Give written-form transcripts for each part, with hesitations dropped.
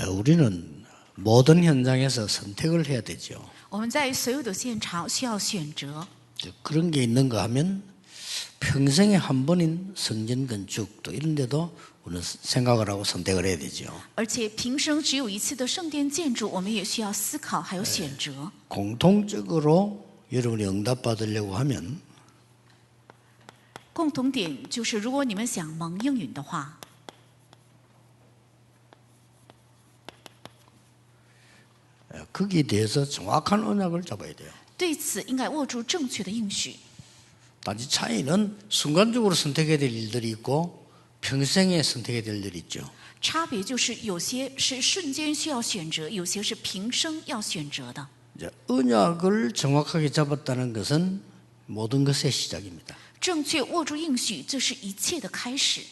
우리는 모든 현장에서 선택을 해야 되죠. 我们在所有的现场需要选择， 그런 게 있는가 하면 평생에 한 번인 성전 건축 또 이런 데도 우리는 생각을 하고 선택을 해야 되죠. 而且平生只有一次的圣殿建筑，我们也需要思考还有选择。 공통적으로 여러분이 응답받으려고 하면 共同点就是，如果你们想蒙应允的话， 거기에 대해서 정확한 언약을 잡아야 돼요. 对此应该握住正确的应许。 단지 차이는 순간적으로 선택해야 될 일들이 있고 평생에 선택해야 될 일이 있죠. 差别就是有些是瞬间需要选择，有些是平生要选择的。 이제 언약을 정확하게 잡았다는 것은 모든 것의 시작입니다. 正确握住应许，这是一切的开始。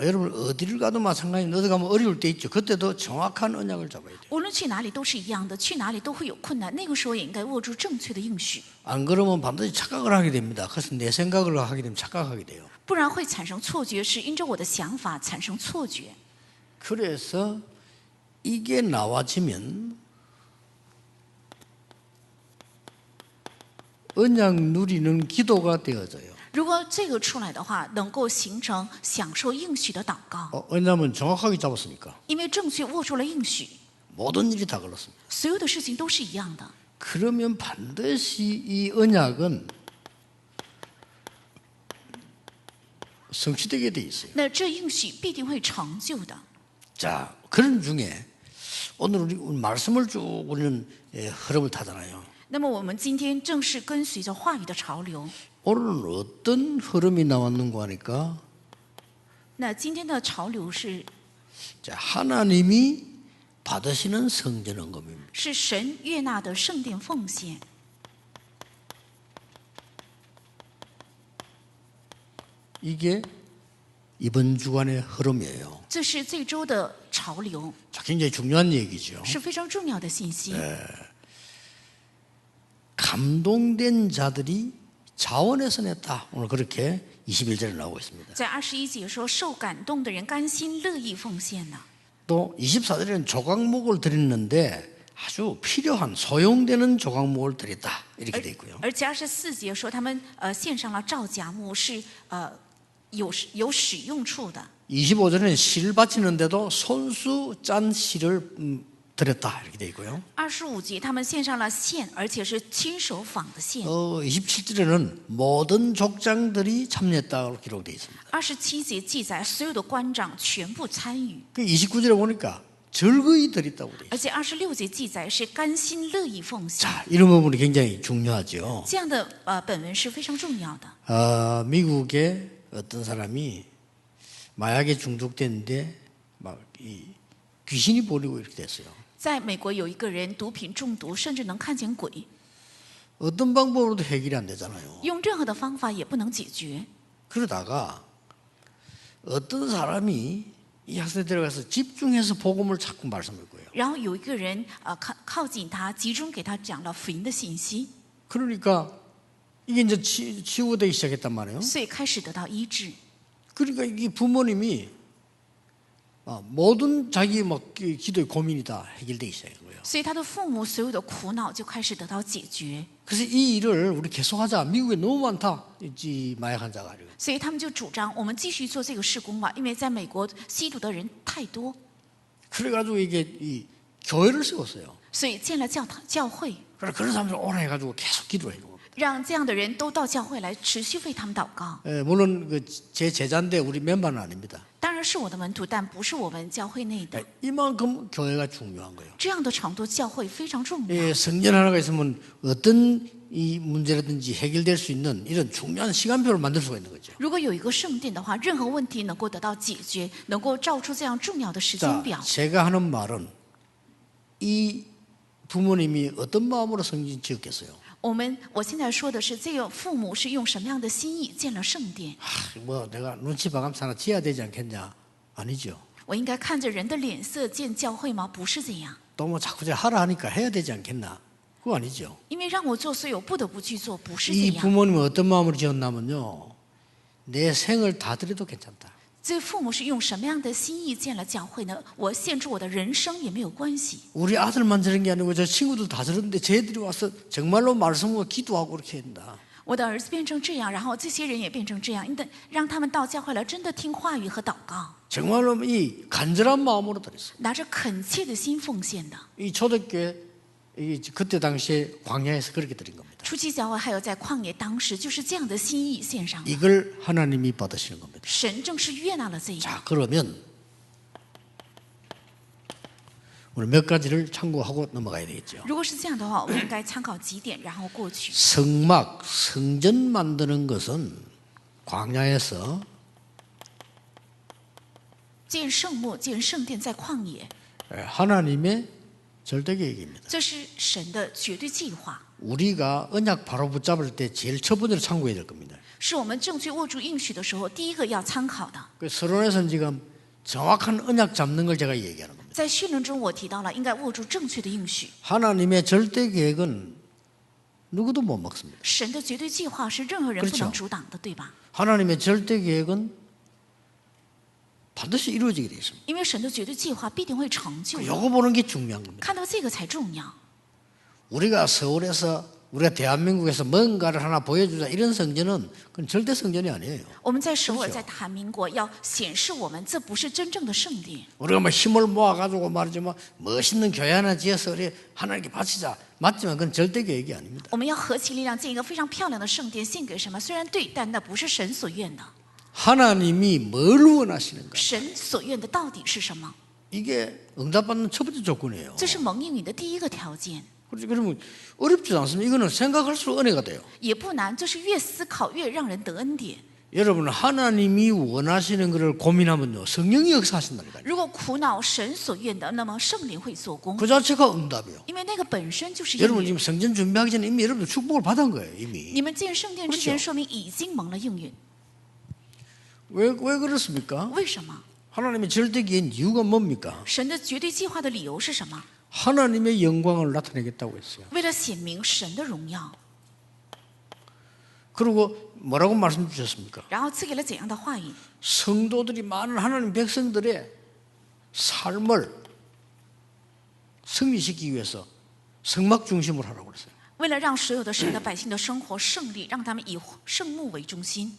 여러분 어디를 가도 마찬가지입니다. 어디 가면 어려울 때 있죠. 그때도 정확한 언약을 잡아야 돼요. 无论去哪里都是一样的，去哪里都会有困难，那个时候也应该握住正确的应许， 안 그러면 반드시 착각을 하게 됩니다. 그래서 내 생각을 하게 되면 착각하게 돼요. 不然会产生错觉，是因着我的想法产生错觉。 그래서 이게 나와지면 언약 누리는 기도가 되어져요. 如果这个出来的话，能够形成享受应许的祷告， 왜냐하면 정확하게 잡았으니까 因为正确握住了应许， 모든 일이 다 걸렸습니다. 所有的事情都是一样的。 그러면 반드시 이 언약은 성취되게 돼 있어요. 那这应许必定会成就的。 자, 그런 중에 오늘 우리 말씀을 쭉 우리는 흐름을 타잖아요. 那么我们今天正是跟随着话语的潮流。 오늘은 어떤 흐름이 나왔는가 하니까 那今天的潮流是 자, 하나님이 받으시는 성전 헌금입니다. 是神悦纳的圣殿奉献。 이게 이번 주간의 흐름이에요. 这是这周的潮流， 자, 굉장히 중요한 얘기죠. 是非常重要的信息。 감동된 자들이 자원해서 냈다. 오늘 그렇게 21절에 나오고 있습니다. 在21节说，受感动的人甘心乐意奉献呢。 또 24절에는 조각목을 드렸는데 아주 필요한 소용되는 조각목을 드렸다. 이렇게 돼 있고요. 而且24节说，他们献上了皂荚木，是有使用处的。 25절에는 실을 바치는데도 손수 짠 실을 드렸다. 이렇게 돼 있고요. 25节，他们献上了线，而且是亲手纺的线。 27절에는 모든 족장들이 참여했다고 기록되어 있습니다. 27节记载，所有的官长全部参与。 29절에 보니까 즐거이 드렸다고 돼 있어요. 而且26节记载是甘心乐意奉献。 자, 이런 부분이 굉장히 중요하죠. 这样的本文是非常重要的。 미국의 어떤 사람이 마약에 중독됐는데 막 이 귀신이 보이고 이렇게 됐어요. 在美国有一个人毒品中毒，甚至能看见鬼， 어떤 방법으로도 해결이 안 되잖아요. 用任何的方法也不能解决。 그러다가 어떤 사람이 이 학생에 들어가서 집중해서 복음을 자꾸 말씀할 거예요. 然后有一个人靠近他，集中给他讲了福音的信息， 그러니까 이게 이제 치유되기 시작했단 말이에요. 所以开始得到医治。 그러니까 이 부모님이 모든 자기 막 기도의 고민이 다 해결되기 시작한 거예요. 所以他的父母所有的苦恼就开始得到解决。 그래서 이 일을 우리 계속하자. 미국에 너무 많다. 이 마약 환자가. 所以他们就主张我们继续做这个事工吧，因为在美国吸毒的人太多， 그래가지고 이게 이 교회를 세웠어요. 所以建了教会， 그래서 그런 사람들 오라 해가지고 계속 기도해. 让这样的人都到教会来持续为他们祷告。 물론 제 제자인데 우리 멤버는 아닙니다. 当然是我的门徒，但不是我们教会内的。 이만큼 교회가 중요한 거예요. 这样的程度，教会非常重要。 성전 하나가 있으면 어떤 이 문제라든지 해결될 수 있는 이런 중요한 시간표를 만들 수가 있는 거죠. 如果有一个圣殿的话，任何问题能够得到解决，能够照出这样重要的时间 자, 表。 제가 하는 말은 이 부모님이 어떤 마음으로 성전 지었겠어요? 我现在说的是，这个父母是用什么样的心意建了圣殿？ 뭐 내가 눈치 봐가면서 하나 지어야 되지 않겠냐? 아니죠. 我应该看着人的脸色建教会吗？不是这样。 또 뭐 자꾸 제가 하라 하니까 해야 되지 않겠나? 그거 아니죠. 因为让我做，所以我不得不去做，不是这 이 样。 부모님은 어떤 마음으로 지었냐면요. 내 생을 다 드려도 괜찮다. 所以父母是用什么样的心意建了教会呢？我献出我的人生也没有关系。 우리 아들만 저런 게 아니고 저 친구들 다 저런데 쟤들이 와서 정말로 말씀하고 기도하고 그렇게 한다. 我的儿子变成这样，然后这些人也变成这样，让他们到教会来，真的听话语和祷告， 정말로 이 간절한 마음으로 드렸어요. 拿着恳切的心奉献的。 이 초대교회 그때 당시에 광야에서 그렇게 드린 겁니다. 初期教会还有在旷野，当时就是这样的心意献上的。 이걸 하나님이 받으시는 겁니다. 神正是悦纳了这一个。 자, 그러면 우리 몇 가지를 참고하고 넘어가야 되겠죠. 如果是这样的话，我们应该参考几点，然后过去。 성막, 성전 만드는 것은 광야에서 建圣幕、建圣殿在旷野， 하나님의 절대 계획입니다. 这是神的绝对计划， 우리가 언약 바로 붙잡을 때 제일 첫 번째로 참고해야 될 겁니다. 是我们正确握住应许的时候第一个要参考的。 그 서론에서는 지금 정확한 언약 잡는 걸 제가 얘기하는 겁니다. 在序论中，我提到了应该握住正确的应许。 하나님의 절대 계획은 누구도 못 막습니다. 神的绝对计划是任何人不能阻挡的，对吧？ 하나님의 절대 계획은 반드시 이루어지게 되어 있습니다. 因为神的绝对计划必定会成就的。 요거 보는 게 중요한 겁니다. 看到这个才重要。 우리가 서울에서 우리가 대한민국에서 뭔가를 하나 보여주자 이런 성전은 그건 절대 성전이 아니에요. 我们在首尔，在大韩民国要显示我们，这不是真正的圣殿。 우리가 뭐 힘을 모아가지고 말이지 뭐 멋있는 교회 하나 지어서 우리 하나님께 바치자 맞지만 그건 절대 계획이 아닙니다. 我们要合其力量建一个非常漂亮的圣殿，献给什么？虽然对，但那不是神所愿的。 하나님이 뭘 원하시는가? 神所愿的到底是什么？ 이게 응답받는 첫 번째 조건이에요. 这是蒙应允的第一个条件， 그렇지 그러면 어렵지 않습니다. 이거는 생각할수록 은혜가 돼요. 也不难，这是越思考越让人得恩典。 여러분 하나님이 원하시는 것을 고민하면요 성령이 역사하신다니까요. 如果苦恼神所愿的，那么圣灵会做工， 그 자체가 응답이에요. 因为那个本身就是应 여러분 允。 지금 성전 준비하기 전에 이미 여러분들 축복을 받은 거예요 이미. 你们建圣殿之前，说明已经蒙了应允。 왜 그렇습니까? 为什么？ 하나님의 절대기인 이유가 뭡니까? 神的绝对计划的理由是什么？ 하나님의 영광을 나타내겠다고 했어요. 为了显明神的荣耀， 그리고 뭐라고 말씀 주셨습니까? 然后赐给了怎样的话语？ 성도들이 많은 하나님 백성들의 삶을 승리시키기 위해서 성막 중심으로 하라고 그랬어요. 为了让所有的神的百姓的生活胜利，让他们以圣幕为中心。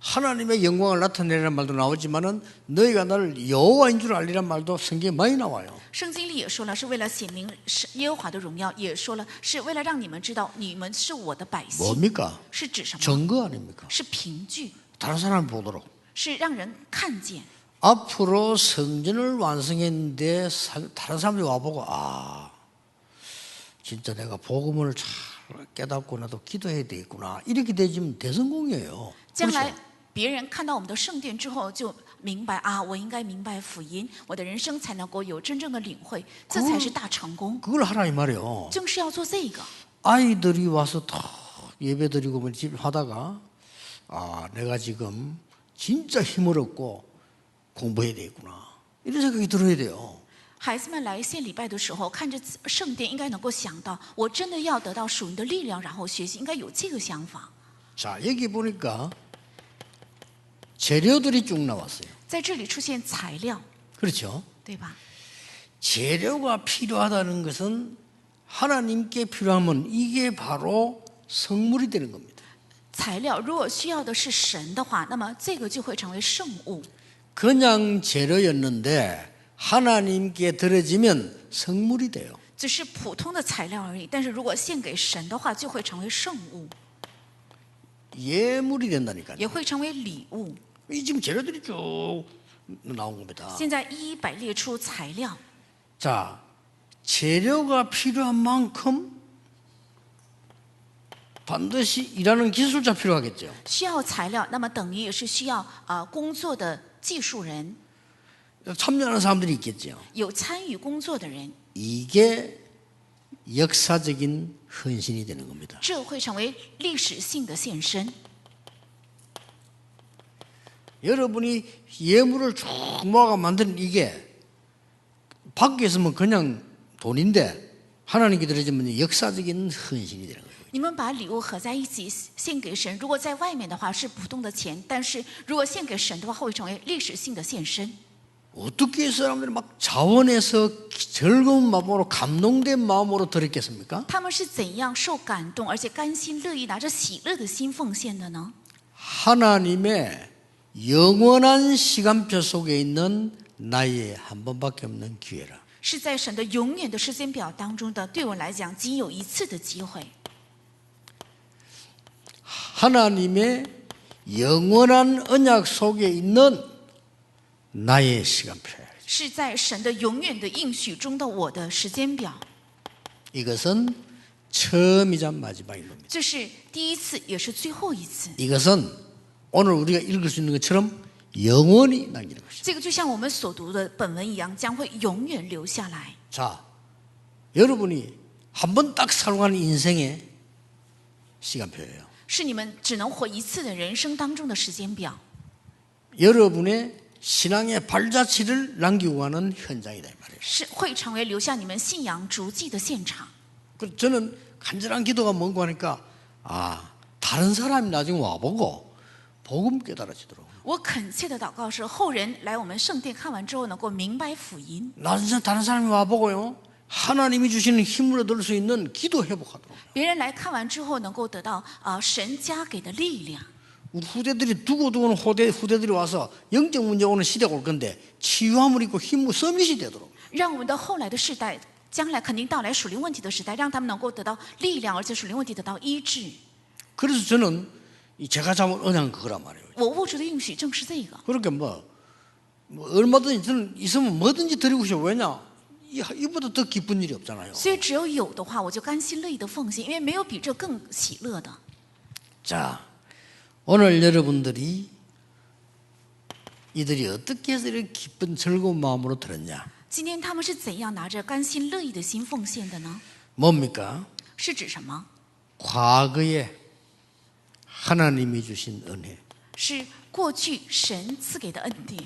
하나님의 영광을 나타내라는 말도 나오지만은 너희가 나를 여호와인 줄 알리란 말도 성경에 많이 나와요. 圣经里也说了，是为了显明耶和华的荣耀，也说了是为了让你们知道你们是我的百姓。 뭡니까? 是指什么？ 증거 아닙니까? 是凭据， 다른 사람 보도록. 是让人看见。 앞으로 성전을 완성했는데 다른 사람들이 와보고 진짜 내가 복음을 잘 깨닫고 나도 기도해야 되겠구나 이렇게 되지면 대성공이에요. 将来别人看到我们的圣殿之后，就明白啊，我应该明白福音，我的人生才能够有真正的领会，这才是大成功。 그걸 하라 이 말이에요. 正是要做这个。 아이들이 와서 다 예배드리고 뭐 집 하다가 내가 지금 진짜 힘을 얻고 공부해야 되겠구나 이런 생각이 들어야 돼요. 孩子们来献礼拜的时候，看着圣殿，应该能够想到，我真的要得到属灵的力量，然后学习，应该有这个想法。 자 여기 보니까 재료들이 쭉 나왔어요. 在这里出现材料， 그렇죠? 对吧？ 재료가 필요하다는 것은 하나님께 필요하면 이게 바로 성물이 되는 겁니다. 材料如果需要的是神的话，那么这个就会成为圣物。 그냥 재료였는데 하나님께 드려지면 성물이 돼요. 只是普通的材料而已，但是如果献给神的话，就会成为圣物， 예물이 된다니까요. 也会成为礼物。 이 지금 재료들이 쭉 나온 겁니다. 现在一一摆列出材料， 자, 재료가 필요한 만큼 반드시 일하는 기술자 필요하겠죠. 需要材料，那么等于也是需要工作的技术人， 참여하는 사람들이 있겠죠. 有参与工作的人， 이게 역사적인 헌신이 되는 겁니다. 这会成为历史性的献身。 여러분이 예물을 쭉 모아가 만든 이게 밖에 있으면 그냥 돈인데 하나님께 드려지면 역사적인 헌신이 되는 거예요. 你们把礼物合在一起献给神，如果在外面的话是普通的钱，但是如果献给神的话，会成为历史性的献身。 어떻게 사람들이 막 자원해서 즐거운 마음으로 감동된 마음으로 드렸겠습니까? 他们是怎样受感动，而且甘心乐意拿着喜乐的心奉献的呢？ 하나님의 영원한 시간표 속에 있는 나의 한 번밖에 없는 기회라. 是在神的永远的时间表当中的，对我来讲仅有一次的机会。 하나님의 영원한 언약 속에 있는 나의 시간표예요. 是在神的永远的应许中的我的时间表。 이것은 처음이자 마지막인 겁니다. 这是第一次，也是最后一次。 이것은 오늘 우리가 읽을 수 있는 것처럼 영원히 남기는 것이죠. 这个就像我们所读的本文一样，将会永远留下来。 자, 여러분이 한 번 딱 살아가는 인생의 시간표예요. 是你们只能活一次的人生当中的时间表， 여러분의 신앙의 발자취를 남기고 가는 현장이다 이 말이에요. 是会成为留下你们信仰足迹的现场。 그래서 저는 간절한 기도가 뭔고 하니까 다른 사람이 나중에 와보고 복음 깨달아지도록. 我恳切的祷告是，后人来我们圣殿看完之后，能够明白福音。 나중에 다른 사람이 와보고요. 하나님이 주시는 힘을 얻을 수 있는 기도 회복하도록. 别人来看完之后，能够得到神加给的力量。 우리 후대들이 두고두고는 후대들이 와서 영적 문제 오는 시대가 올 건데 치유함을 입고 힘을 서밋이 되도록. 让我们的后来的世代，将来肯定到来属灵问题的时代，让他们能够得到力量，而且属灵问题得到医治。 그래서 저는 제가 잡은 언약은 그거란 말이에요. 我握住的应许正是这个。 그렇게 뭐 얼마든지 저는 있으면 뭐든지 드리고 싶어요. 왜냐? 이보다 더 기쁜 일이 없잖아요. 所以只有有的话，我就甘心乐意的奉献，因为没有比这更喜乐的。 자, 오늘 여러분들이 이들이 어떻게 해서 이렇게 기쁜 즐거운 마음으로 들었냐? 今天他们是怎样拿着甘心乐意的心奉献的呢？ 뭡니까? 是指什么？ 과거에 하나님이 주신 은혜, 是过去神赐给的恩典，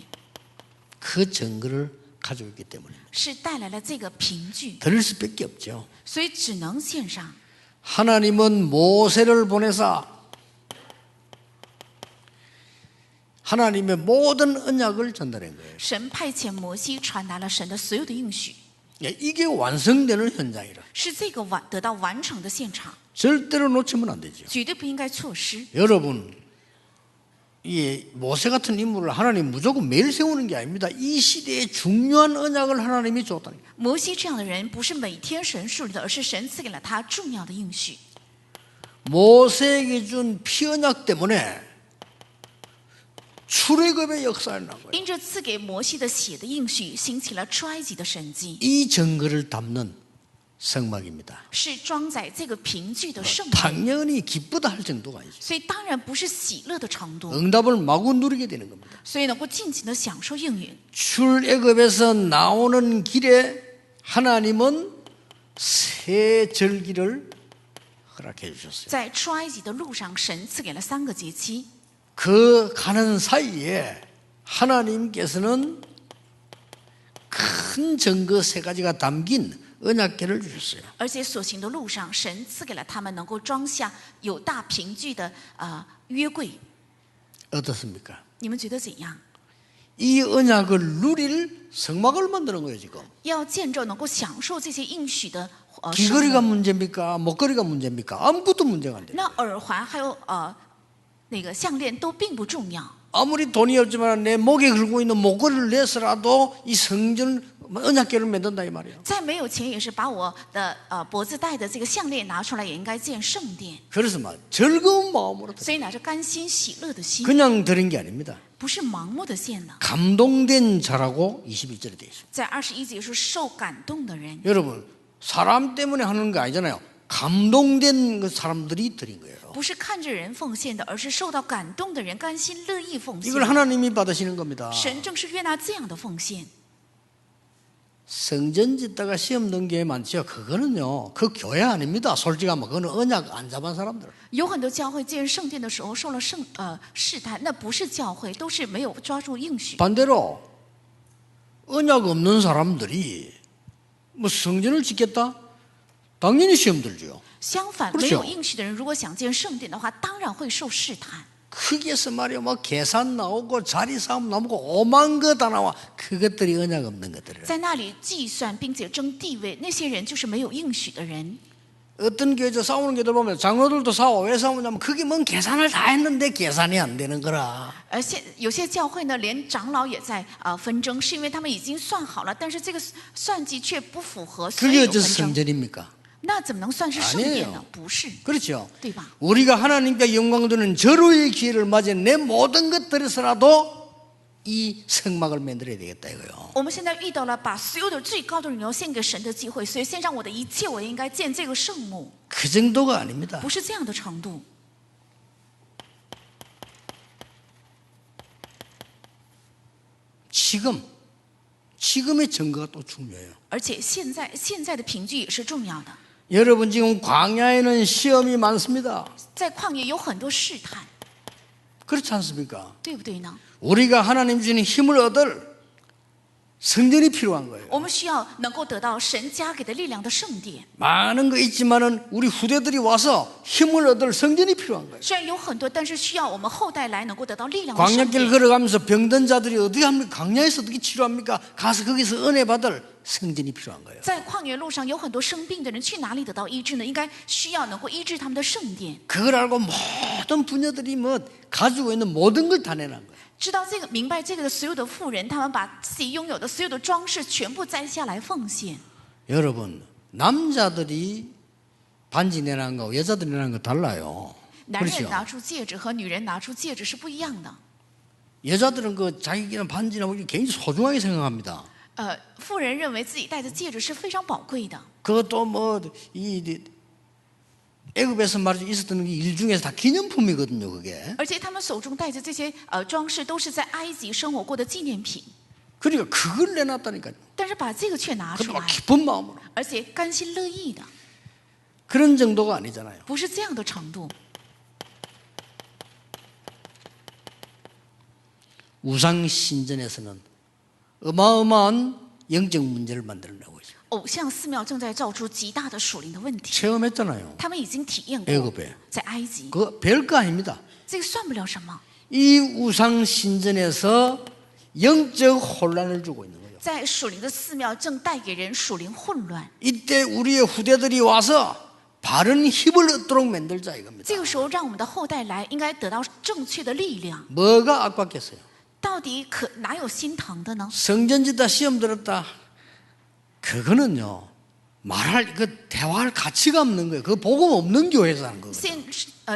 그 증거를 가지고 있기 때문입니다. 是带来了这个凭据， 드릴 수밖에 없죠. 所以只能献上。 하나님은 모세를 보내사 하나님의 모든 언약을 전달한 거예요. 神派遣摩西传达了神的所有的应许， 이게 완성되는 현장이라 是这个得到完成的现场， 절대로 놓치면 안 되죠. 绝对不应该错失。 여러분, 이 모세 같은 인물을 하나님 무조건 매일 세우는 게 아닙니다. 이 시대에 중요한 언약을 하나님이 줬다는 거예요. 摩西这样的人不是每天神树立的，而是神赐给了他重要的应许。 모세에게 준 피언약 때문에 출애굽의 역사를 난 거예요. 因着赐给摩西的血的应许，兴起了出埃及的神迹， 이 증거를 담는 성막입니다. 是装载这个凭据的圣幕。 당연히 기쁘다 할 정도가 아니죠. 所以当然不是喜乐的程度， 응답을 마구 누리게 되는 겁니다. 所以能够尽情的享受应允。 출애굽에서 나오는 길에 하나님은 새 절기를 허락해 주셨어요. 在出埃及的路上，神赐给了3个节期， 그 가는 사이에 하나님께서는 큰 증거 3가지가 담긴 언약궤를 주셨어요. 而且所行的路上，神赐给了他们能够装下有大凭据的约柜。 어떻습니까? 你们觉得怎样？ 이 언약을 누릴 성막을 만드는 거예요 지금. 要见证能够享受这些应许的圣 귀걸이가 幕， 문제입니까? 목걸이가 문제입니까? 아무것도 문제가 안 돼요. 那耳环还有那个项链都并不重要。 아무리 돈이 없지만 내 목에 걸고 있는 목걸이를 내서라도 이 성전 언약궤를 만든다 이 말이에요. 再没有钱，也是把我的脖子戴的这个项链拿出来，也应该建圣殿。 그래서 막 즐거운 마음으로 드려요. 所以拿着甘心喜乐的心， 그냥 드린 게 아닙니다. 不是盲目的献的。 감동된 자라고 21절에 되어 있습니다. 在21节说受感动的人， 여러분 사람 때문에 하는 거 아니잖아요. 감동된 그 사람들이 드린 거예요. 不是看着人奉献的，而是受到感动的人甘心乐意奉献。 이걸 하나님이 받으시는 겁니다. 神正是悦纳这样的奉献。 성전 짓다가 시험 넣은 게 많죠. 그거는요. 그 교회 아닙니다. 솔직하면 그거는 언약 안 잡은 사람들. 有很多教会建圣殿的时候受了试探，那不是教会，都是没有抓住应许。 반대로 언약 없는 사람들이 뭐 성전을 짓겠다? 당연히 시험 들죠.相反， 그렇죠 没有应许的人，如果想建圣殿的话，当然会受试探。 거기에서 말이야 뭐 계산 나오고 자리 싸움 나오고 오만 거 다 나와. 그것들이 언약 없는 것들이라. 在那里计算并且争地位，那些人就是没有应许的人。 어떤 교회에서 싸우는 교회들 보면 장로들도 싸워. 왜 싸우냐면 그게 뭔 계산을 다 했는데 계산이 안 되는 거라. 有些教会呢，连长老也在纷争，是因为他们已经算好了，但是这个算计却不符合，所以 그게 有 어째 纷争。 성전입니까? 那怎么能算是圣殿 아니에요 呢？不是， 그렇죠. 对吧？ 우리가 하나님께 영광 드리는 절호의 기회를 맞이해 내 모든 것들에서라도 이 성막을 만들어야 되겠다 이거요. 我们现在遇到了把所有的最高的荣耀献给神的机会，所以献上我的一切，我应该建这个圣幕， 그 정도가 아닙니다. 不是这样的程度。 지금의 증거가 또 중요해요. 而且现在的凭据也是重要的。 여러분 지금 광야에는 시험이 많습니다. 在旷野有很多试探， 그렇지 않습니까? 对不对呢？ 우리가 하나님 주시는 힘을 얻을 성전이 필요한 거예요. 我们需要能够得到神加给的力量的圣殿。 많은 거 있지만은 우리 후대들이 와서 힘을 얻을 성전이 필요한 거예요. 虽然有很多，但是需要我们后代来能够得到力量的圣 광야길 殿。 걸어가면서 병든 자들이 어떻게 합니까? 광야에서 어떻게 치료합니까? 가서 거기서 은혜 받을 성전이 필요한 거예요. 在旷野路上有很多生病的人，去哪里得到医治呢？应该需要能够医治他们的圣殿。 그걸 알고 모든 부녀들이 뭐 가지고 있는 모든 걸 다 내놓은 거예요. 知道这个、明白这个的所有的妇人，他们把自己拥有的所有的装饰全部摘下来奉献。 여러분 남자들이 반지 내놓은 거 여자들이 내놓은 거 달라요. 男人 그렇죠? 拿出戒指和女人拿出戒指是不一样的。 여자들은 그 자기는 반지나 뭐 굉장히 소중하게 생각합니다. 妇人认为自己戴的戒指是非常宝贵的， 그것도 뭐이 애굽에서 말이죠 있었던 일 중에서 다 기념품이거든요. 그게. 而且他们手中戴着这些装饰都是在埃及生活过的纪念品。 그러니까 그걸 내놨다니까요. 但是把这个却拿出 그것도 막 来， 기쁜 마음으로. 而且甘心乐意的， 그런 정도가 아니잖아요. 不是这样的程度。 우상 신전에서는 어마어마한 영적 문제를 만들어내고 있어요. 偶像寺庙正在造出极大的属灵的问题， 체험했잖아요. 他们已经体验过 애굽에. 在埃及， 그거 별거 아닙니다. 这个算不了什么。 이 우상 신전에서 영적 혼란을 주고 있는 거예요. 在属灵的寺庙正带给人属灵混乱， 이때 우리의 후대들이 와서 바른 힘을 얻도록 만들자 이겁니다. 这个时候让我们的后代来，应该得到正确的力量。 뭐가 아깝겠어요? 到底哪有心疼的呢？ 성전지다 시험 들었다. 그거는요 말할 그 대화할 가치가 없는 거예요. 그 복음 없는 교회에서 하는 거예요.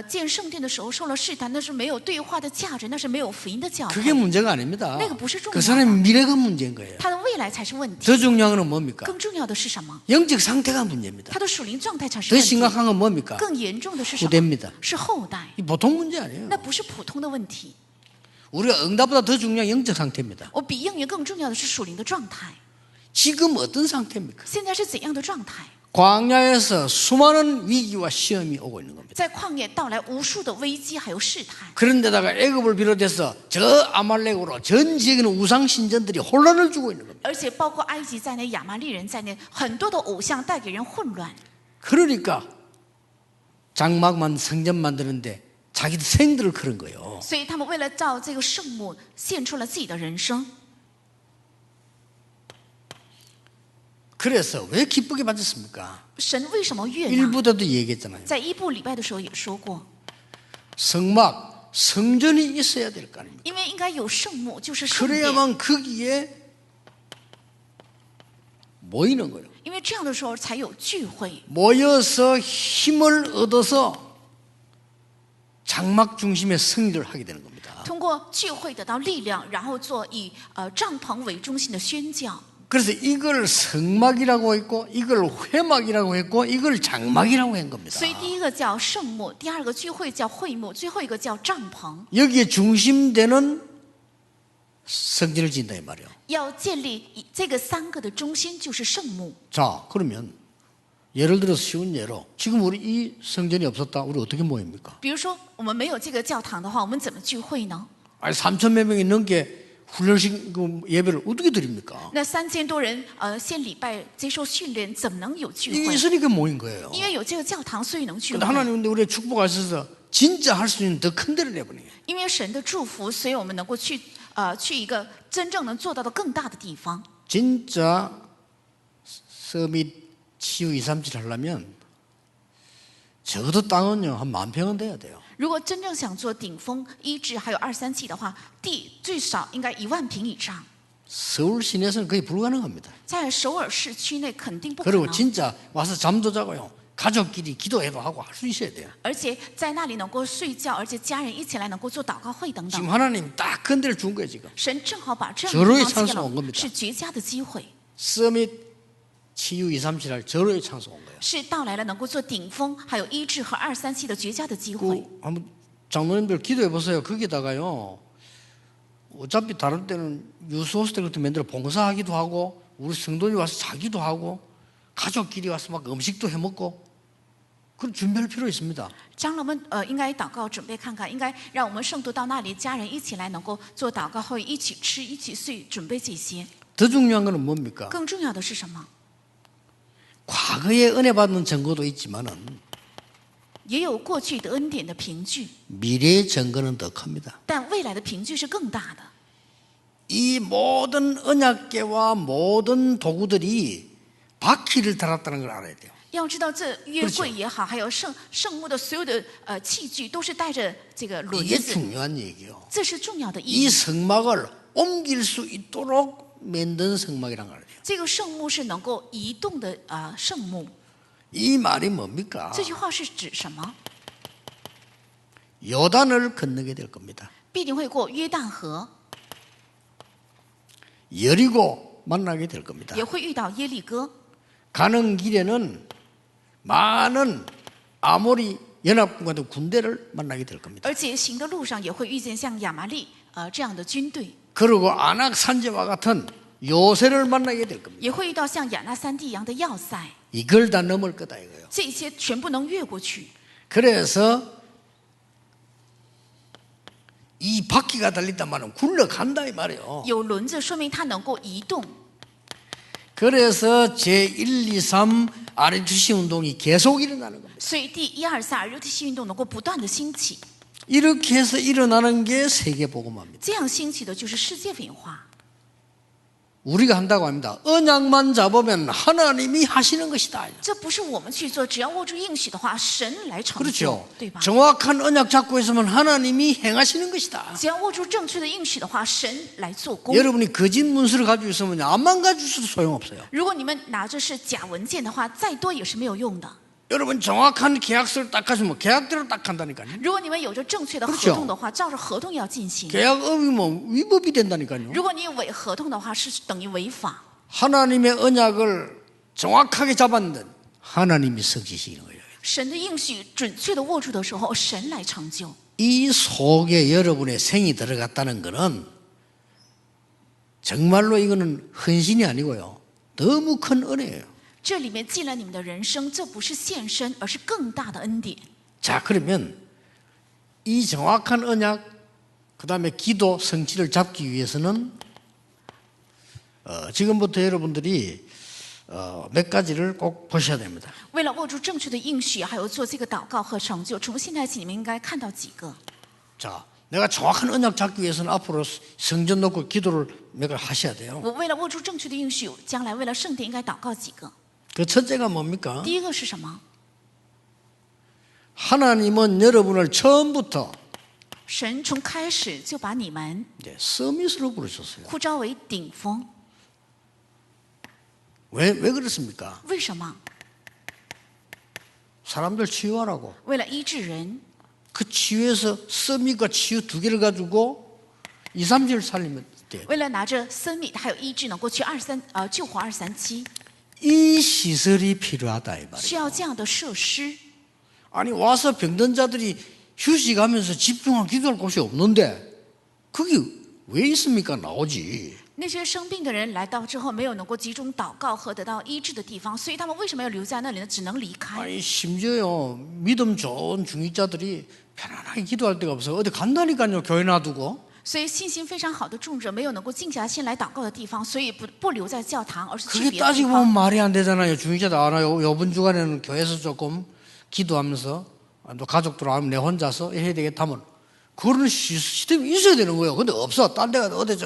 建圣殿的时候受了试探，那是没有对话的价值，那是没有福音的教 그게 会， 문제가 아닙니다. 내가不是重要的。 그 사람의 미래가 문제인 거예요. 他的未来才是问题。 더 중요한 건 뭡니까? 更重要的是什么？ 영적 상태가 문제입니다. 他的属灵状态才是 더 问题。 심각한 건 뭡니까? 更严重的是什么？ 후대입니다. 是后代， 이 보통 문제 아니에요. 那不是普通的问题。 우리가 응답보다 더 중요한 영적 상태입니다. 我比应允更重要的是属灵的状态。 지금 어떤 상태입니까? 现在是怎样的状态？ 광야에서 수많은 위기와 시험이 오고 있는 겁니다. 在旷野到来无数的危机还有试探， 그런데다가 애굽을 비롯해서 저 아말렉으로 전 지역에는 우상 신전들이 혼란을 주고 있는 겁니다. 而且包括埃及在内、亚玛力人在内，很多的偶像带给人混乱。 그러니까 장막만 성전 만드는데 자기들 생들을 그런 거예요. 所以他们为了造这个圣幕，献出了自己的人生。 그래서 왜 기쁘게 받았습니까? 神为什么悦纳？ 일부대도 얘기했잖아요. 在一部礼拜的时候也说过， 성막, 성전이 있어야 될 거 아닙니까? 因为应该有圣幕，就是圣殿。 그래야만 거기에 모이는 거예요. 因为这样的时候才有聚会， 모여서 힘을 얻어서 장막 중심의 승리를 하게 되는 겁니다. 通过聚会得到力量，然后做以帐篷为中心的宣教。 그래서 이걸 성막이라고 했고 이걸 회막이라고 했고 이걸 장막이라고 한 겁니다. 所以第一个叫圣幕，第二个聚会叫会幕，最后一个叫帐篷。 여기에 중심되는 성전을 짓는다 이 말이에요. 要建立这个三个的中心就是圣幕。 자, 그러면 예를 들어서 쉬운 예로 지금 우리 이 성전이 없었다. 우리 어떻게 모입니까? 比如说，我们没有这个教堂的话，我们怎么聚会呢？ 아니 3,000몇 명이 넘게 훈련식 그 예배를 어떻게 드립니까? 那3000多人献礼拜接受训练，怎么能有聚会？ 있으니까 모인 거예요. 因为有这个教堂，所以能聚 근데 会。 하나님 근데 우리의 축복하셔서 진짜 할 수 있는 더 큰 데를 내보내요. 因为神的祝福，所以我们能够去一个真正能做到的更大的地方。 진짜 서밋 치유 2, 3질 하려면 적어도 땅은요 한 10,000평은 돼야 돼요. 如果真正想做顶峰医治还有237的话，地最少应该1万平以上。 서울 시내에서는 거의 불가능합니다. 在首尔市区内肯定不可 그리고 能， 진짜 와서 잠도 자고요. 가족끼리 기도해도 하고 할 수 있어야 돼요. 而且在那里能够睡觉，而且家人一起来能够做祷告会等 지금 等。 하나님 딱 큰 데를 준 거예요 지금. 神正好把这样的 절호의 地方赐给 찬스가 了 온 我 겁니다 们，是绝佳的机会， 서밋 치유 2, 3질 할 절호의 찬스 온 거예요. 是到来了能够做顶峰还有医治和237的绝佳的机会。 그 한번 장로님들 기도해 보세요. 거기다가요. 어차피 다른 때는 유스호스텔 같은 맨날 봉사하기도 하고 우리 성도님 와서 자기도 하고 가족끼리 와서 막 음식도 해 먹고 그런 준비할 필요 있습니다. 长老们应该祷告准备看看，应该让我们圣徒到那里，家人一起来能够做祷告会，一起吃，一起睡，准备这些。 더 중요한 거는 뭡니까? 更重要的是什么？ 과거에 은혜 받는 증거도 있지만은 也有过去的恩典的凭据， 미래의 증거는 더 큽니다. 但未来的凭据是更大的。 이 모든 언약궤와 모든 도구들이 바퀴를 달았다는 걸 알아야 돼요. 要知道，这约柜也好，还有圣幕的所有的器具，都是带着这个轮 이게 子， 중요한 얘기예요. 这是重要的意 이 义。 성막을 옮길 수 있도록 만든 성막이란 걸 알아야 돼요. 这个圣幕是能够移动的圣幕。 이 말이 뭡니까? 这句话是指什么？ 요단을 건너게 될 겁니다. 必定会过约旦河， 여리고 만나게 될 겁니다. 也会遇到耶利哥。 가는 길에는 많은 아모리 연합군 같은 군대를 만나게 될 겁니다. 而且行的路上也会遇见像亚麻利这样的军队， 그리고 아낙 산지와 같은 요새를 만나게 될 겁니다. 也会遇到像亚纳三地一样的要塞， 이걸 다 넘을 거다 이거예요. 这些全部能越过去。 그래서 이 바퀴가 달린단 말은 굴러간다 이 말이에요. 有轮子说明它能够移动， 그래서 제1, 2, 3 RUTC 운동이 계속 일어나는 겁니다. 所以第1、2、3 RUTC 运动能够不断的兴起。 이렇게 해서 일어나는 게 세계복음화입니다. 这样兴起的就是世界文化。 우리가 한다고 합니다. 언약만 잡으면 하나님이 하시는 것이다. 这不是我们去做，只要握住应许的话，神来成就， 그렇죠. 对吧？ 정확한 언약 잡고 있으면 하나님이 행하시는 것이다. 只要握住正确的应许的话，神来做工。 여러분이 거짓 문서를 가지고 있으면 암만 가지고 있어도 소용없어요. 如果你们拿着是假文件的话，再多也是没有用的。 여러분 정확한 계약서를 딱 하시면 계약대로 딱 한다니까요. 如果你们有着正确的合 그렇죠 同的话，照着合同要进行。 계약 어기면 위법이 된다니까요. 如果你有违合同的话，是等于违法。 하나님의 언약을 정확하게 잡았는데 하나님이 성취시키는 거예요. 神的应许准确的握住的时候，神来成就。 이 속에 여러분의 생이 들어갔다는 것은 정말로 이거는 헌신이 아니고요. 너무 큰 은혜예요. 这里面进了你们的人生，这不是献身，而是更大的恩典。 자, 그러면 이 정확한 언약, 그 다음에 기도 성취를 잡기 위해서는 지금부터 여러분들이 몇 가지를 꼭 보셔야 됩니다. 为了握住正确的应许，还有做这个祷告和成就，从现在起你们应该看到几个。 자, 내가 정확한 언약 잡기 위해서는 앞으로 성전 놓고 기도를 몇 가지 하셔야 돼요. 我为了握住正确的应许，将来为了圣殿应该祷告几个。 그 첫째가 뭡니까? 第一个是什么？ 하나님은 여러분을 처음부터 神从开始就把你们 서밋으로 부르셨어요. 呼召为顶峰， 왜 그렇습니까? 为什么？ 사람들 치유하라고. 为了医治人， 그 치유에서 서밋과 치유 두 개를 가지고 2, 3절 살리면 돼요. 为了拿着生命还有医治，能够去救活237， 이 시설이 필요하다 이 需 말이에요. 要这样的设施。 아니 와서 병든 자들이 휴식하면서 집중하고 기도할 곳이 없는데 그게 왜 있습니까? 나오지. 那些生病的人来到之后，没有能够集中祷告和得到医治的地方，所以他们为什么要留在那里呢？只能离开。 아니 심지어요 믿음 좋은 중직자들이 편안하게 기도할 데가 없어요. 어디 간다니까요 교회 놔두고. 所以信心非常好的众者没有能够静下心来祷告的地方，所以不留在教堂，而是去 그게 别的地 따지고 方。 보면 말이 안 되잖아요. 중직자도 알아요. 요번 주간에는 교회에서 조금 기도하면서 또 가족들 하면 내 혼자서 해야 되겠다면 그런 시스템이 있어야 되는 거예요. 근데 없어. 딴 데가 어디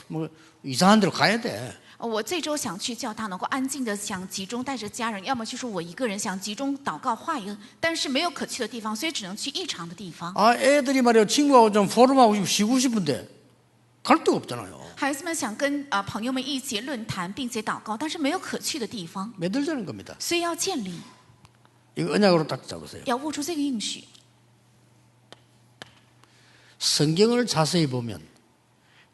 뭐 이상한 데로 가야 돼. 我这周想去教堂，能够安静的想集中带着家人，要么就是我一个人想集中祷告话语，但是没有可去的地方，所以只能去异常的地方。 아, 애들이 말이야 친구하고 좀 포럼하고 싶고 쉬고 싶은데 갈 데가 없잖아요. 孩子们想跟朋友们一起论坛，并且祷告，但是没有可去的地方， 매들자는 겁니다. 所以要建立， 이거 언약으로 딱 잡으세요. 要握住这个应许。 성경을 자세히 보면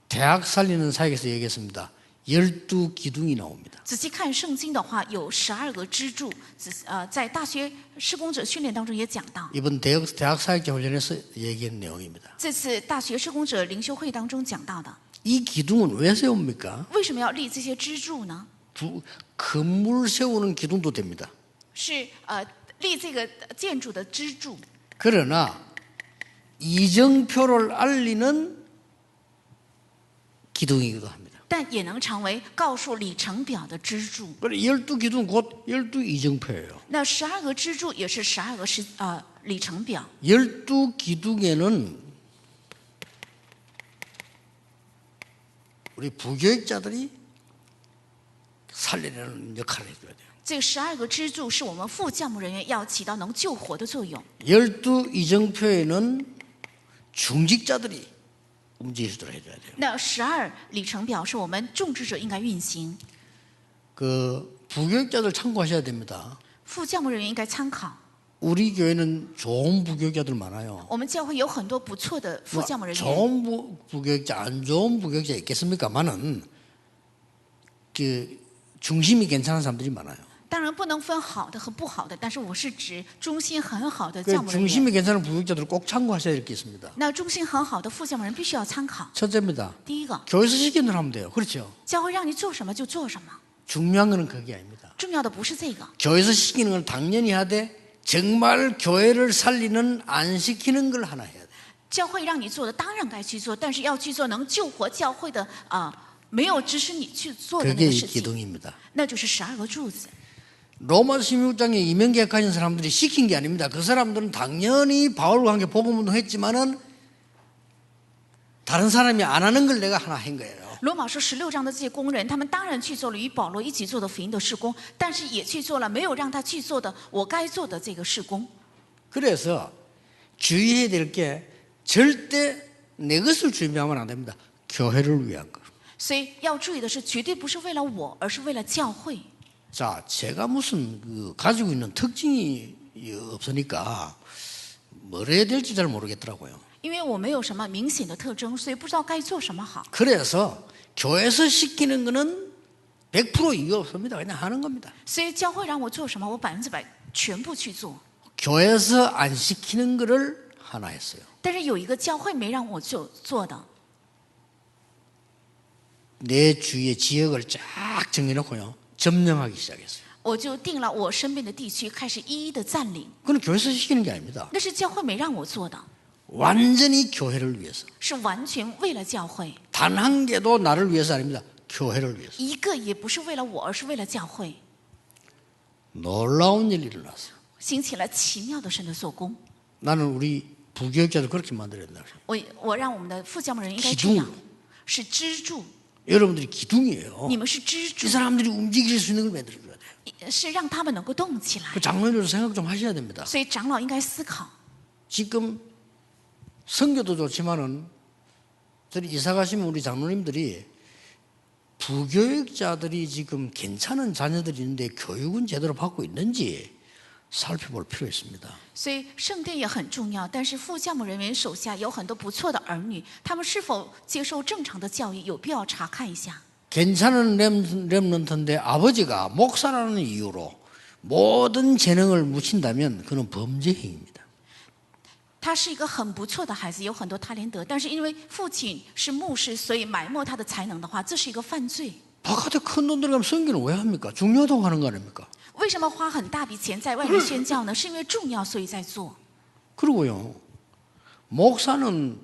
대학 살리는 사역에서 얘기했습니다. 12기둥이 나옵니다. 仔细看圣经的话，有12个支柱。在大学施工者训练当中也讲到， 이번 대학 사역자 훈련에서 얘기한 내용입니다. 这次大学施工者灵修会当中讲到的， 이 기둥은 왜 세웁니까? 为什么要立这些支柱呢？ 건물 세우는 기둥도 됩니다. 是立这个建筑的支柱。 그러나 이정표를 알리는 기둥이기도 합니다. 但也能成为告诉里程表的支柱。 그래 12기둥 곧 12이정표예요. 那12个支柱也是12个里程表。 12기둥에는 우리 부교육자들이 살리는 역할을 해줘야 돼요. 这12个支柱是我们副教牧人员要起到能救活的作用。 12이정표에는 중직자들이 움직이도록 해줘야 돼요. 那12里程表是我们种植者应该运行， 그 부교육자들 참고하셔야 됩니다. 副教牧人员应该参考。 우리 교회는 좋은 부교육자들 많아요. 我们教会有很多不错的副教牧人员， 좋은 부교육자, 안 좋은 부교육자 있겠습니까만은 그 중심이 괜찮은 사람들이 많아요. 当然不能分好的和不好的，但是我是指中心很好的 그 教牧人 중심이 员。 괜찮은 부교육자들 꼭 참고하셔야 될 게 있습니다. 那中心很好的副教牧人必须要参考。 첫째입니다. 第一个， 교회에서 시키는 대로 하면 돼요. 그렇죠? 教会让你做什么就做什么， 중요한 거는 그게 아닙니다. 重要的不是这个。 교회에서 시키는 건 당연히 하되 정말 교회를 살리는 안 시키는 걸 하나 해야 돼. 教会让你做的当然该去做，但是要去做能救活教会的没有指使你去做的那 그게 个 이 事情， 기둥입니다. 那就是12个柱子。 로마 16장에 이명계약하신 사람들이 시킨 게 아닙니다. 그 사람들은 당연히 바울과 함께 복음운동 했지만은 다른 사람이 안 하는 걸 내가 하나 한 거예요. 罗马书16章的这些工人，他们当然去做了与保罗一起做的福音的事工，但是也去做了没有让他去做的我该做的这个事工。 그래서 주의해야 될 게 절대 내 것을 준비하면 안 됩니다. 교회를 위한 거. 所以要注意的是，绝对不是为了我，而是为了教会。 자, 제가 무슨 가지고 있는 특징이 없으니까 뭘 해야 될지 잘 모르겠더라고요. 因为我没有什么明显的特征，所以不知道该做什么好。 그래서 교회에서 시키는 거는 100% 이유 없습니다. 그냥 하는 겁니다. 所以教会让我做什么，我100%全部去做。 교회에서 안 시키는 거를 하나 했어요. 但是有一个教会没让我做的， 내 주위의 지역을 쫙 정해놓고요. 점령하기 시작했어요. 我就定了我身边的地区，开始一一的占领。 그건 교회에서 시키는 게 아닙니다. 那是教会没让我做的， 완전히 교회를 위해서. 是完全为了教会， 단 한 개도 나를 위해서 아닙니다. 교회를 위해서. 一个也不是为了我，而是为了教会。 놀라운 일이 일어났어요. 兴起了奇妙的神的做工。 나는 우리 부교육자들 그렇게 만들어야 된다고 생각해요. 我让我们的副教牧人应该这样，是支柱， 여러분들이 기둥이에요. 你们是支 이 柱， 사람들이 움직일 수 있는 걸 만들어줘야 돼요. 是让他们能够动起来。 그 장로님도 생각 좀 하셔야 됩니다. 所以长老应该思考， 지금 선교도 좋지만은 저희 이사 가시면 우리 장로님들이 부교육자들이 지금 괜찮은 자녀들이 있는데 교육은 제대로 받고 있는지 살펴볼 필요 있습니다. 所以圣殿也很重要。但是副教牧人员手下有很多不错的儿女，他们是否接受正常的教育，有必要查看一下。 괜찮은 렘넌트인데 아버지가 목사라는 이유로 모든 재능을 묻힌다면 그는 범죄 행위입니다. 他是一个很不错的孩子，有很多他连德，但是因为父亲是牧师，所以埋没他的才能的话，这是一个犯罪。 바깥에 큰 돈 들어가면 선교는 왜 합니까? 중요하다고 하는 거 아닙니까? 为什么花很大笔钱在外面宣教呢？是因为重要，所以在做。 그리고요, 목사는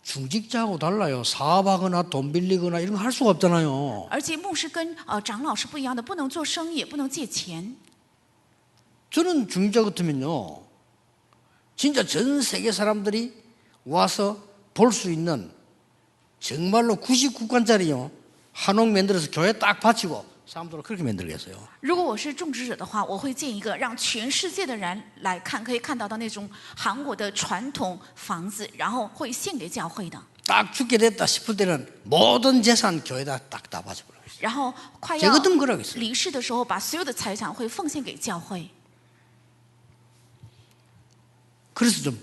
중직자하고 달라요. 사업하거나 돈 빌리거나 이런 거 할 수가 없잖아요. 而且牧师跟长老是不一样的，不能做生意，也不能借钱。 저는 중직자 같으면요, 진짜 전 세계 사람들이 와서 볼 수 있는 정말로 99관짜리요 한옥 만들어서 교회 딱 바치고 사람들을 그렇게 만들겠어요. 如果我是种植者的话，我会建一个让全世界的人来看，可以看到的那种韩国的传统房子，然后会献给教会的。 딱 죽게 됐다 싶을 때는 모든 재산 교회에다 딱 다 바쳐버려요. 然后快 제 要 같으면 그러겠어요. 离世的时候，把所有的财产会奉献给教会。 그래서 좀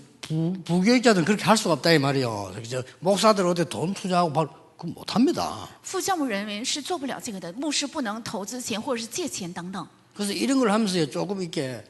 부교육자들은 그렇게 할 수가 없다 이 말이에요. 그래서 목사들 어디 돈 투자하고 그거 못합니다. 副教牧人员是做不了这个的，牧师不能投资钱或者是借钱等等。 그래서 이런 걸 하면서 조금 이렇게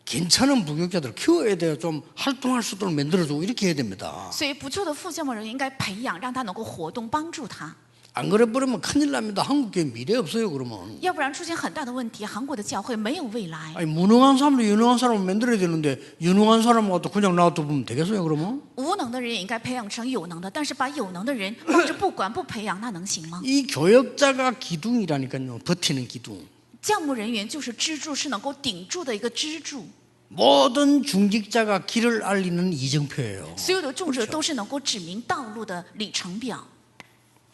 괜찮은 부교육자들을 키워야 돼요. 좀 활동할 수 있도록 만들어주고 이렇게 해야 됩니다. 所以不错的副教牧人员应该培养，让他能够活动，帮助他。 안 그래 버리면 큰일 납니다. 한국 교회 미래 없어요. 그러면 要不然出现很大的问题，韩国的教会没有未来。 아니 무능한 사람도 유능한 사람을 만들어야 되는데 유능한 사람하고 그냥 놔둬 보면 되겠어요. 그러면 无能的人也应该培养成有能的，但是把有能的人放着不管不培养，那能行吗？ 이 교역자가 기둥이라니까요. 버티는 기둥. 教牧人员就是支柱，是能够顶住的一个支柱。 모든 중직자가 길을 알리는 이정표예요. 所有的种者都是能够指明道路的里程表，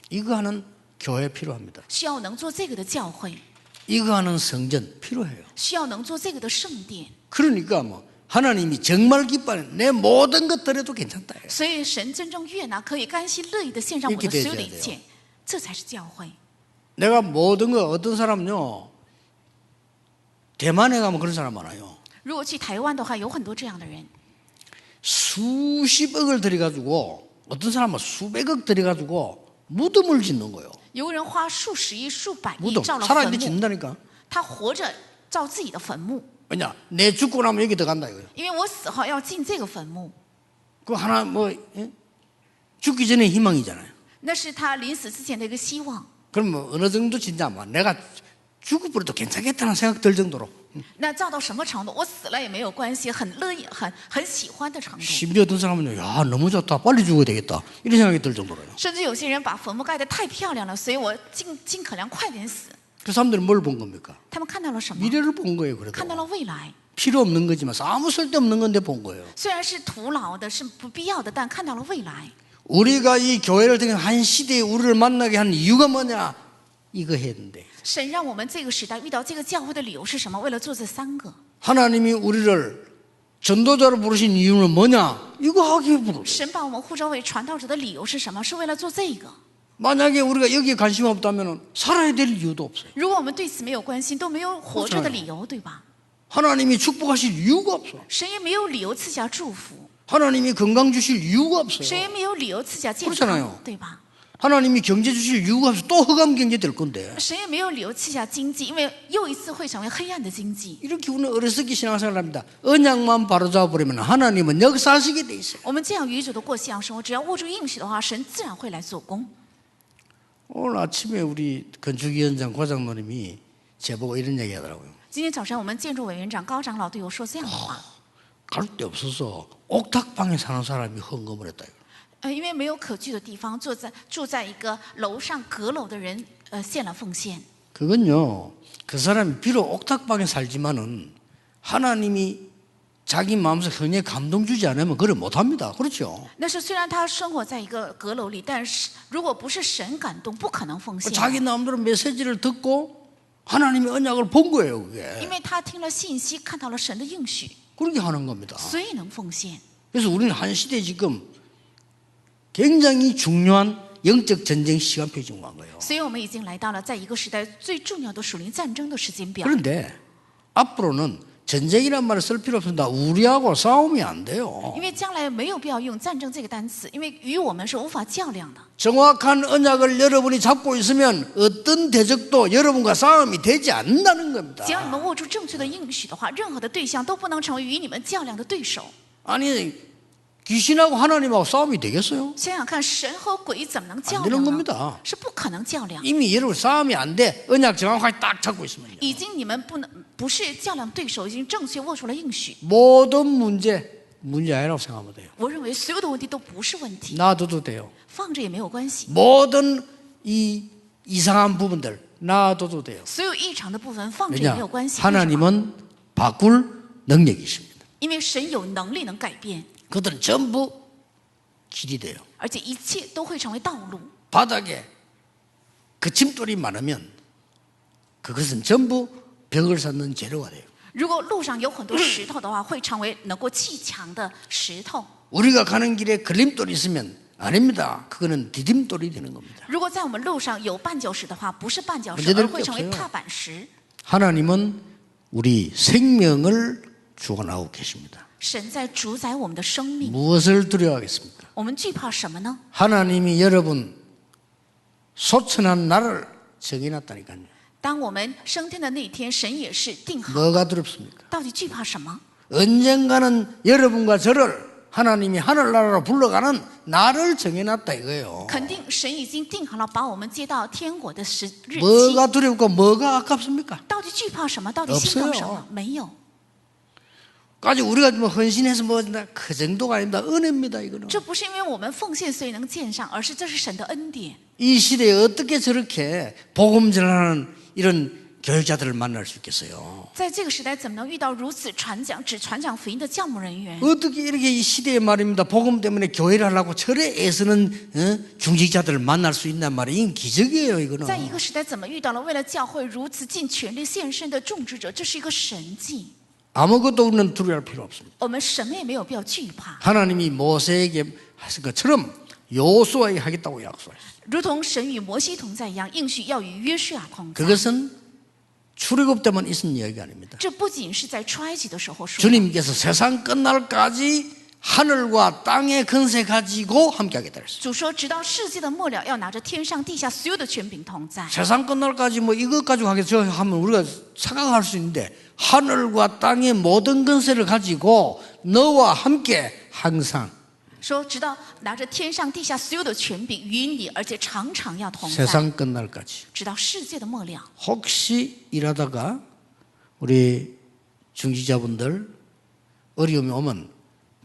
이거 하는 교회 필요합니다. 需要能做这个的教会， 이거 하는 성전 필요해요. 需要能做这个的圣殿。 그러니까 뭐 하나님이 정말 기뻐하는 내 모든 것들에도 괜찮다. 所以神真正悦纳，可以甘心乐意的献上我的所有的一切，这才是教会。 내가 모든 거 어떤 사람은요. 대만에 가면 그런 사람 많아요. 如果去台湾的话，有很多这样的人， 수십억을 들여가지고 어떤 사람은 수백억 들여가지고 무덤을 짓는 거예요. 有人花数十亿、数百亿 무덤 造了 살아있는데 坟墓， 짓는다니까. 他活着造自己的坟墓， 왜냐? 내 죽고 나면 여기 들어간다 이거예요. 因为我死后要进这个坟墓， 그 하나 뭐 죽기 전에 희망이잖아요. 那是他临死之前的一个希望。 그럼 뭐 어느 정도 진짜 뭐 내가 죽어버려도 괜찮겠다는 생각 들 정도로 那造到什么程度？我死了也没有关系，很乐意、很喜欢的程度。 심지어 어떤 사람은요. 야 너무 좋다. 빨리 죽어야 되겠다. 이런 생각이 들 정도로요. 甚至有些人把坟墓盖得太漂亮了，所以我尽可能快点死。 그 사람들은 뭘 본 겁니까? 他们看到了什么？ 미래를 본 거예요. 看到 그래도 了未来。 필요 없는 거지만 아무 쓸데없는 건데 본 거예요. 虽然是徒劳的，是不必要的，但看到了未来。 우리가 이 교회를 통해 한 시대에 우리를 만나게 한 이유가 뭐냐? 이거 했는데 神让我们这个时代遇到这个教会的理由是什么？为了做这三个。 하나님이 우리를 전도자로 부르신 이유는 뭐냐? 이거 하기에 부르. 神把我们呼召为传道者的理由是什么？是为了做这个。 만약에 우리가 여기에 관심 없다면 살아야 될 이유도 없어요. 如果我们对此没有关心，都没有活着的理由，对吧？ 하나님이 축복하실 이유가 없어. 神也没有理由赐下祝福， 하나님이 건강 주실 이유가 神 없어요. 也没有理由赐下健 그렇잖아요 康，对吧？ 하나님이 경제 주실 이유가 없어. 또 흑암 경제 될 건데. 神也没有理由赐下经济，因为又一次会成为黑暗的经济。 이렇게 우리는 어리석게 신앙생활을 합니다. 언약만 바로잡아버리면 하나님은 역사하시게 돼 있어요. 我们这样愚拙的过信仰生活，只要握住应许的话，神自然会来做工。 오늘 아침에 우리 건축위원장 과장노님이 제보고 이런 얘기 하더라고요. 今天早上我们建筑委员长高长老对我说这样的话， 갈 데 없어서 옥탑방에 사는 사람이 헌금을 했다. 因为没有可居的地方，住在一个楼上阁楼的人，献了奉献。 그건요. 그 사람이 비록 옥탑방에 살지만은 하나님이 자기 마음속 흥에 감동 주지 않으면 그걸 못합니다. 그렇죠? 但是虽然他生活在一个阁楼里，但是如果不是神感动，不可能奉献。 자기 마음대로 메시지를 듣고 하나님의 언약을 본 거예요. 그게. 因为他听了信息，看到了神的应许， 그렇게 하는 겁니다. 所以能奉献。 그래서 우리는 한 시대에 지금 굉장히 중요한 영적 전쟁 시간표에 지금 간 거예요. 所以我们已经来到了在一个时代最重要的属灵战争的时间表。 그런데 앞으로는 전쟁이란 말을 쓸 필요 없습니다. 우리하고 싸움이 안 돼요. 因为将来没有必要用战争这个单词，因为与我们是无法较量的。 정확한 언약을 여러분이 잡고 있으면 어떤 대적도 여러분과 싸움이 되지 않는다는 겁니다. 只要你们握住正确的应许的话，任何的对象都不能成为与你们较量的对手。 아니 귀신하고 하나님하고 싸움이 되겠어요? 想想看，神和鬼怎么能较 안 되는 量呢？ 겁니다. 是不可能较量。 이미 여러분 싸움이 안 돼. 언약 정확하게 딱 잡고 있으면요. 已经你们不是较量对手，已经正确握住了应许。 모든 문제 문제 아니라고 생각하면 돼요. 我认为所有的问题都不是问题， 놔둬도 돼요. 放着也没有关系， 모든 이 이상한 부분들 놔둬도 돼요. 所有异常的部分放着也 왜냐? 没有关系。为什么？ 하나님은 바꿀 능력이 있습니다. 因为神有能力能改变， 그들은 전부 길이 돼요. 而且一切都会成为道路。 바닥에 그 침돌이 많으면 그것은 전부 벽을 쌓는 재료가 돼요. 如果路上有很多石头的话，会成为能够砌墙的石头。 우리가 가는 길에 걸림돌이 있으면 아닙니다. 그거는 디딤돌이 되는 겁니다. 如果在我们路上有绊脚石的话，不是绊脚石， 문제될 而会成为 게 없어요. 踏板石。 하나님은 우리 생명을 주관하고 계십니다. 神在主宰我们的生命， 무엇을 두려워하겠습니까? 我们惧怕什么呢？ 하나님이 여러분 소천한 날을 정해놨다니까요. 当我们升天的那一天，神也是定好， 뭐가 두렵습니까? 到底惧怕什么？ 언젠가는 여러분과 저를 하나님이 하늘나라로 불러가는 날을 정해놨다 이거예요. 肯定神已经定好了，把我们接到天国的日期。 뭐가 두렵고 뭐가 아깝습니까? 到底惧怕什么？到底心疼什么？没有。 까지 우리가 뭐 헌신해서 뭐 그 정도가 아닙니다. 은혜입니다 이거는. 这不是因为我们奉献所以能见上，而是这是神的恩典。 이 시대에 어떻게 저렇게 복음 전하는 이런 교육자들을 만날 수 있겠어요? 在这个时代，怎么能遇到如此只传讲福音的教牧人员？ 어떻게 이렇게 이 시대에 말입니다. 복음 때문에 교회를 하려고 저래 애쓰는 중직자들을 만날 수 있단 말이에요. 이건 기적이에요 이거는. 在一个时代，怎么遇到了为了教会如此尽全力献身的种植者？这是一个神迹。 아무것도 우리는 두려워할 필요 없습니다. 我们什么也没有必要惧怕， 하나님이 모세에게 하신 것처럼 여호수아에게 하겠다고 약속했어요. 如同神与摩西同在一样，应许要与约书亚同在。 그것은 출애굽 때만 있은 이야기가 아닙니다. 这不仅是在出埃及的时候说的， 주님께서 세상 끝날까지 하늘과 땅의 근세 가지고 함께하겠다 그랬어요. 主说，直到世界的末了，要拿着天上地下所有的权柄同在。 세상 끝날까지 뭐 이것 가지고 하겠죠 하면 우리가 착각할 수 있는데 하늘과 땅의 모든 근세를 가지고 너와 함께 항상 说，直到拿着天上地下所有的权柄与你，而且常常要同在， 세상 끝날까지. 直到世界的末了。 혹시 일하다가 우리 중직자분들 어려움이 오면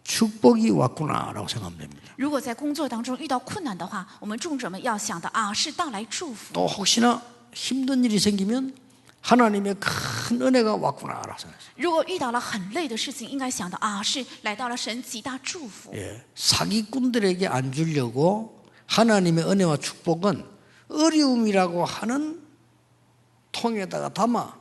축복이 왔구나라고 생각하면 됩니다. 如果在工作当中遇到困难的话，我们众者们要想的啊，是到来祝福。 또 혹시나 힘든 일이 생기면 하나님의 큰 은혜가 왔구나라고 생각했어요. 如果遇到了很累的事情，应该想的啊，是来到了神极大祝福。 예, 사기꾼들에게 안 주려고 하나님의 은혜와 축복은 어려움이라고 하는 통에다가 담아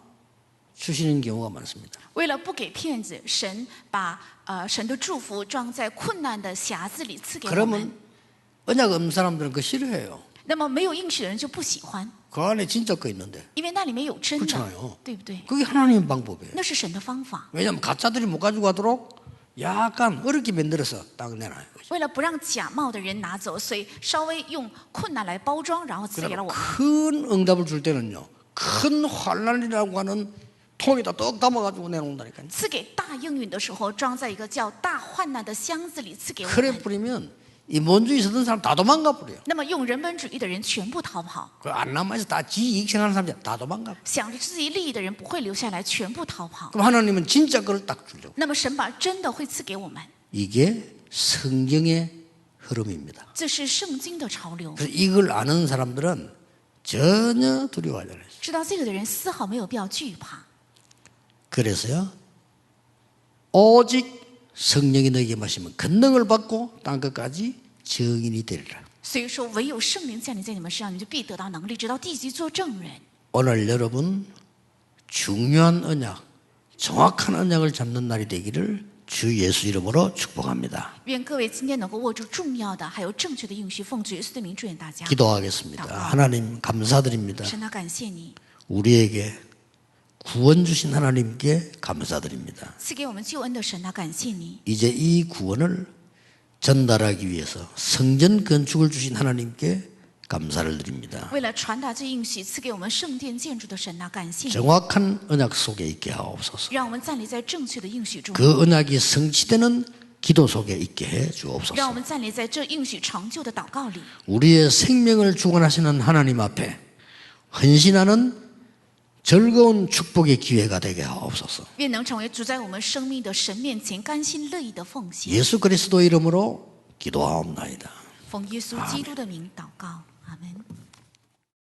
주시는 경우가 많습니다. 为了不给骗子，神把神的祝福装在困难的匣子里赐给我们。 그러면 언약 없는 사람들은 그거 싫어해요. 那么没有应许的人就不喜欢， 그 안에 진짜 거 있는데 因为那里面有真的 그렇잖아요 ，对不对？ 그게 하나님의 방법이에요. 那是神的方法。 왜냐하면 가짜들이 못 가지고 가도록 약간 어렵게 만들어서 딱 내놔요. 为了不让假冒的人拿走，所以稍微用困难来包装，然后赐给了 그다음 我们。 큰 응답을 줄 때는요, 큰 환란이라고 하는 통에다 떡 담아가지고 내놓는다니까요. 赐给大应允的时候，装在一个叫大患难的箱子里赐给我 그래 们。 뿌리면 이 원주의 서던 사람 다 도망가 버려요. 那么用人本主义的人全部逃跑， 그 안 남아있어 다 지이익 생각하는 사람들 다 도망가. 想着自己利益的人不会留下来，全部逃跑。 그럼 하나님은 진짜 그걸 딱 주려고. 那么神把真的会赐给我们， 이게 성경의 흐름입니다. 这是圣经的潮流。 그래서 이걸 아는 사람들은 전혀 두려워하지 않아요. 知道这个的人丝毫没有必要惧怕。 그래서요, 오직 성령이 너에게 마시면 권능을 받고 땅 끝까지 증인이 되리라. 所以说，唯有圣灵降临在你们身上，你们就必得到能力，直到地极做证人。 오늘 여러분 중요한 언약, 정확한 언약을 잡는 날이 되기를 주 예수 이름으로 축복합니다. 愿各位今天能够握住重要的，还有正确的应许，奉主耶稣的名祝愿大家。 기도하겠습니다. 하나님 감사드립니다. 神啊，感谢你 우리에게 구원 주신 하나님께 감사드립니다. 赐给我们救恩的神啊，感谢你。 이제 이 구원을 전달하기 위해서 성전 건축을 주신 하나님께 감사를 드립니다. 为了传达这应许，赐给我们圣殿建筑的神啊，感谢你， 정확한 언약 속에 있게 하옵소서. 让我们站立在正确的应许中， 그 언약이 성취되는 기도 속에 있게 해 让我 주옵소서. 们站立在这应许成就的祷告里。 우리의 생명을 주관하시는 하나님 앞에 헌신하는 즐거운 축복의 기회가 되게 하옵소서. 愿能成为主在我们生命的神面前甘心乐意的奉献。 예수 그리스도 이름으로 기도하옵나이다. 奉耶稣基督的名祷告，阿门。